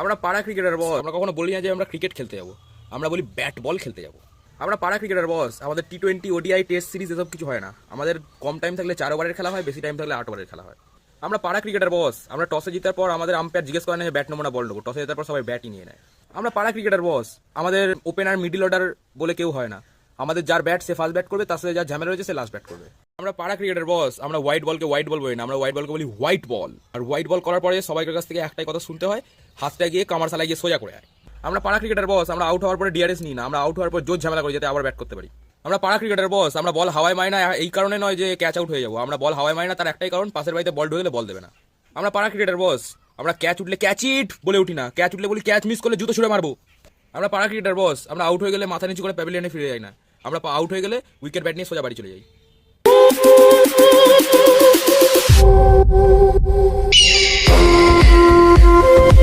আমরা পাড়া ক্রিকেটার বস, আমরা কখনো বলি না যে আমরা ক্রিকেট খেলতে যাবো, আমরা বলি ব্যাট বল খেলতে যাবো। আমরা পাড়া ক্রিকেটার বস, আমাদের T20 ODI টেস্ট সিরিজ এসব কিছু হয় না। আমাদের কম টাইম থাকলে 4 ওভারের খেলা হয়, বেশি টাইম থাকলে 8 ওভারের খেলা হয়। আমরা পাড়া ক্রিকেটার বস, আমরা টসে জেতার পর আমাদের আম্পায়ার জিজ্ঞেস করে না যে ব্যাট নেবো না বল নেবো, টসে জেতার পর সবাই ব্যাটই নিয়ে নেয়। আমরা পাড়া ক্রিকেটার বস, আমাদের ওপেনার মিডল অর্ডার বলে কেউ হয় না। আমাদের যার ব্যাট সে ফার্স্ট ব্যাট করবে, তার সাথে যার ঝামেলা রয়েছে সে লাস্ট ব্যাট করবে। আমরা পাড়া ক্রিকেটার বস, আমরা হোয়াইট বলকে হোয়াইট বল বলি না, আমরা হোয়াইট বলকে বলি হোয়াইট বল। আর হোয়াইট বল করার পরে সবাইকার কাছ থেকে একটাই কথা শুনতে হয়, হাতটা গিয়ে কামার সালায় গিয়ে সোজা করে আয়। আমরা পাড়া ক্রিকেটার বস, আমরা আউট হওয়ার পরে ডিআরএস নিই না, আমরা আউট হওয়ার পর জোর ঝামেলা করি যাতে আবার ব্যাট করতে পারি। আমরা পাড়া ক্রিকেটার বস, আমরা বল হাওয়ায় মারি না এই কারণে নয় যে ক্যাচ আউট হয়ে যাবো, আমরা বল হাওয়ায় মারি না তার একটাই কারণ, পাশের বাড়িতে বল ঢুকে গেলে বল দেবে না। আমরা পাড়া ক্রিকেটার বস, আমরা ক্যাচ উঠলে ক্যাচ ইট বলে উঠি না, ক্যাচ উঠলে বলি ক্যাচ মিস করলে জুতো ছুড়ে মারবো। আমরা পাড়া ক্রিকেটার বস, আমরা আউট হয়ে গেলে মাথা নিচু করে প্যাভিলিয়নে ফিরে যাই না, আমরা আউট হয়ে গেলে উইকেট ব্যাট নিয়ে সোজা বাড়ি চলে যাই।